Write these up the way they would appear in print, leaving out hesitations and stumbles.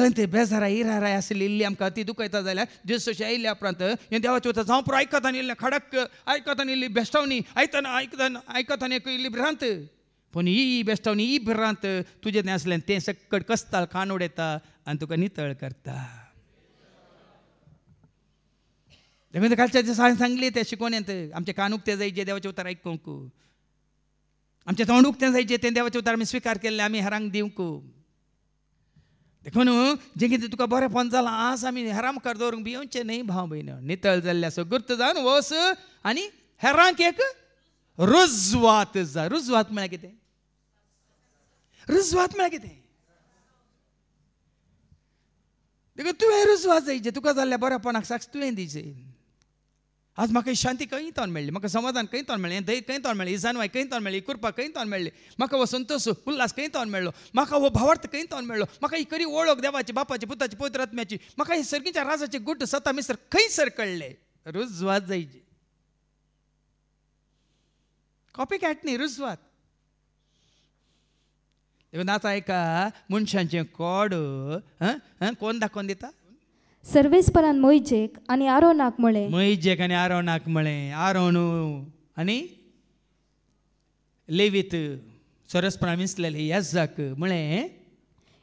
खंय ते बेजारा इराराय आसली इल्ली आमकां ती दुखयता जाल्यार जेजूच्या आयिल्ल्या उपरांत हें देवाचें उतर जावं पुरो आयकत आनी इल्लें खडक आयकत आनी इल्ली बेश्टावणी आयकतना आयकत आनी इल्ली भिरांत पूण ही बेश्टावणी ही भिरांत तुजें तें आसलें तें सकट कसताल कान उडयता आनी तुका नितळ करता. देखून कालच्या दिसा हांवें सांगली ते शिकोवणेंत आमचे कान उक्ते जायचे देवाचें उतर आयकूंक, आमचें तोंड उक्तें जायचें तें देवाचें उतर आमी स्विकार केल्लें आमी हेरांक दिवंक. देखून जें कितें तुका बरेंपण जालां आज आमी हेरां मुखार दवरूंक भियोवचें न्ही भाव भयण. नितळ जाल्ल्याचो गुर्त जावन वच आनी हेरांक एक रुजवात जा. रुजवात म्हळ्यार कितें? रुजवात म्हळ्यार कितें? देखून तुवें रुजवात जायचें. तुका जाल्ल्या बरेपणाक साक्ष तुवें दिवचें. आज म्हाका शांती खंय तोन मेळ्ळी, म्हाका समाधान खंय तोन मेळ्ळें, धैर्य खंय तोन मेळ्ळी, जानवाय खंय तोन मेळ्ळी, कृपा खंय तोन मेळ्ळी, म्हाका हो संतोष उल्हास खंय तोन मेळ्ळो, म्हाका हो भावार्थ खंय तोन मेळ्ळो, म्हाका ही खरी वळख देवाची बापाची पुताची पवित्र आत्म्याची, म्हाका ही सर्गीच्या राजाचे गुट सत्ता मिस्र खंयसर कळ्ळे. रुजवात जायची. कॉपी कॅट न्ही, रुजवात. देखून आतां एका मनशांचें कोड कोण दाखोवन दिता? सर्वेस्परान मोइजेक आनी आरोनाक म्हळें. मोइजेक आनी आरोनाक म्हळें. आरोनू आनी लेवीत सर्वेस्परान विंचलेले याजाक म्हळें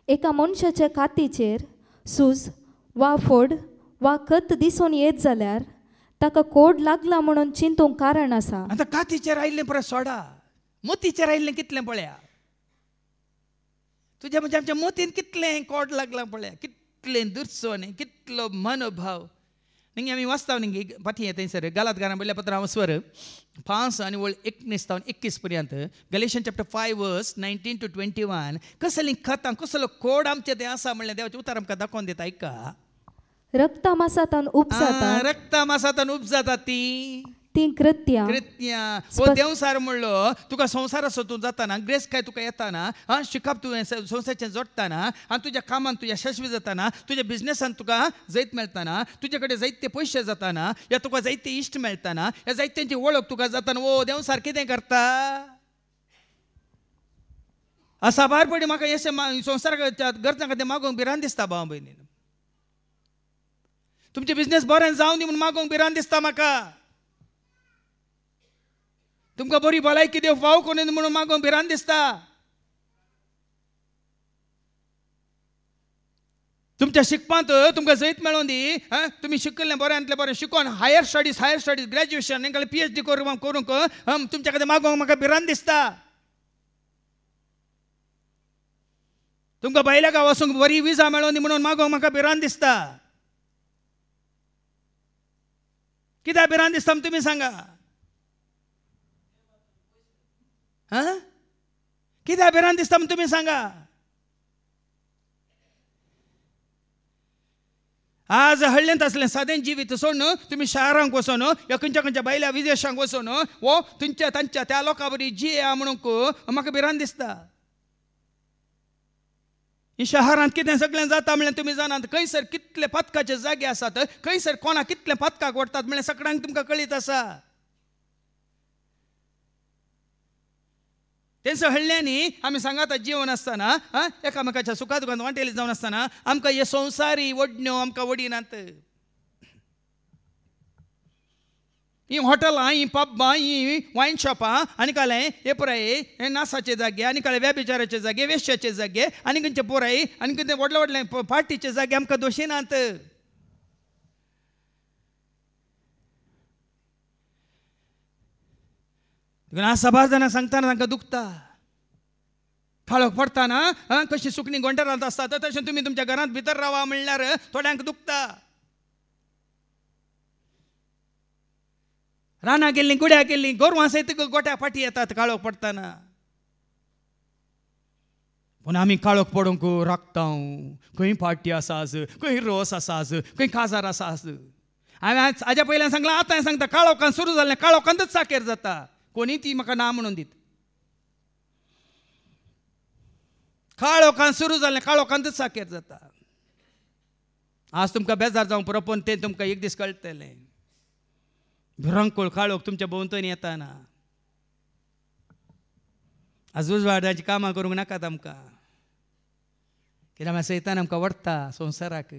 एका मनशाच्या कातीचेर सूज वा फोड वा कत दिसून येत जाल्यार ताका कोड लागला म्हणून चिंतूंक कारण आसा. आतां कातीचेर आयिल्लें परत सोडा, मोतीचेर आयिल्लें कितलें पळया. तुज्या म्हणजे आमच्या मोतीन कितलें कोड लागलां पळया. कितलें दुर्सोने, कितलो मनोभाव. निंगे आमी वाचता निंगे पाठी येता सर गालातकारां बरयल्ल्या पत्रां स्वर 5 आनी 19 तावन 21 पर्यंत. गलेशियन चॅप्टर 5 वर्स 19 to 21. कसलीं खतां कसलो कोड आमचें तें आसा म्हणलें देवाचें उतर आमकां दाखोवन दिता. ऐका. रक्ता मासातान उपजाता. रक्ता मासातान उपजाता ती कृत्या. हो देवसार म्हणलो तुका संवसारा सोदून जाताना ग्रेस काय तुका येताना शिकप तुवें संवसाराचें जोडटाना आनी तुज्या कामान तुज्या यशस्वी जाताना तुज्या बिझनेसान तुका जैत मेळटाना तुजे कडेन जायते पयशे जाताना या तुका जायते इश्ट मेळटाना ह्या जायत्यांची वळख तुका जाताना ओ देवसार कितें करता? साबार पडी म्हाका हे संवसाराच्या गरजां खातीर मागोवंक भिरांत दिसता भाव भयणी. तुमचे बिझनेस बरें जावं दी म्हूण मागोवंक भिरांत दिसता म्हाका. तुमकां बरी भलायकी देव फाव कोणी म्हणून मागोवंक भिरांत दिसता. तुमच्या शिकपांत तुमकां जैत मेळोवन दी. तुमी शिकल्लें बऱ्यांतलें बरें शिकोन हायर स्टडीज ग्रॅज्युएशन हेंकां PhD करूंक तुमच्या खातीर मागोवंक म्हाका भिरांत दिसता. तुमकां भायल्या गांवां वचूंक बरी विजा मेळोवन दी म्हणून मागोवंक म्हाका भिरांत दिसता. कित्याक भिरांत दिसता तुमी सांगा? कित्याक भिरांत दिसता तुमी सांगा? आज हळ्ळेंत असलें सादें जिवीत सोडून तुमी शारांक वचून या खंयच्या खंयच्या भायल्या विदेशांक वचून वो तुमच्या तांच्या त्या लोकां बरी जिया म्हणूंक म्हाका भिरांत दिसता. ही शहरांत कितें सगळें जाता म्हणल्यार तुमी जाणात. खंयसर कितले पथकाचे जागे आसात, खंयसर कोणाक कितले पथकाक वडटात म्हणल्यार सगळ्यांक तुमकां कळीत आसा. तेंचो हळ्ळ्यांनी आमी सांगात जीवन आसतना एकामेकाच्या सुखा दुखांत वांटेली जावन आसतना आमकां हे संवसारी वडण्यो आमकां वडिनात. ही हॉटेलां, ही पब्बां, ही वायन शॉपां आनी कालें हे पुराय हे नासाचे जागे आनी कालें व्याभिचाराचे जागे, वेश्याचे जागे आनी खंयचे पुराय आनी खंयचे व्हडले व्हडले पार्टीचे जागे आमकां दोशिनात. सभा जाणां सांगतना तांकां दुखता. फाळोक पडटाना कशी सुकणी गोंडरांत आसतात तशें तुमी तुमच्या घरांत भितर रावा म्हणल्यार थोड्यांक दुखता. रानां गेल्लीं, गुड्या गेल्लीं, गोरवां सयत गोट्या फाटी येतात काळोख पडटाना. पूण आमी काळोख पडोवंक राखता. खंय पार्टी आसा आज, खंय रोस आसा आज, खंय काजार आसा आज. हांवें हाज्या पयल्यान सांगलां, आतां सांगता काळोखान सुरू जालें, काळोखांतच साखेर जाता. कोणी ती म्हाका ना म्हणून दीत. काळोखान सुरू जालें, काळोखांतच साखेर जाता. आज तुमकां बेजार जावंक पुरो पूण तें तुमकां एक दीस कळटलें. भिरांकूळ काळोख तुमच्या भोंवतणी येताना. आज उजवाडाची कामां करूंक नाकात आमकां. कित्याक सैतान आमकां वडटा संवसाराक.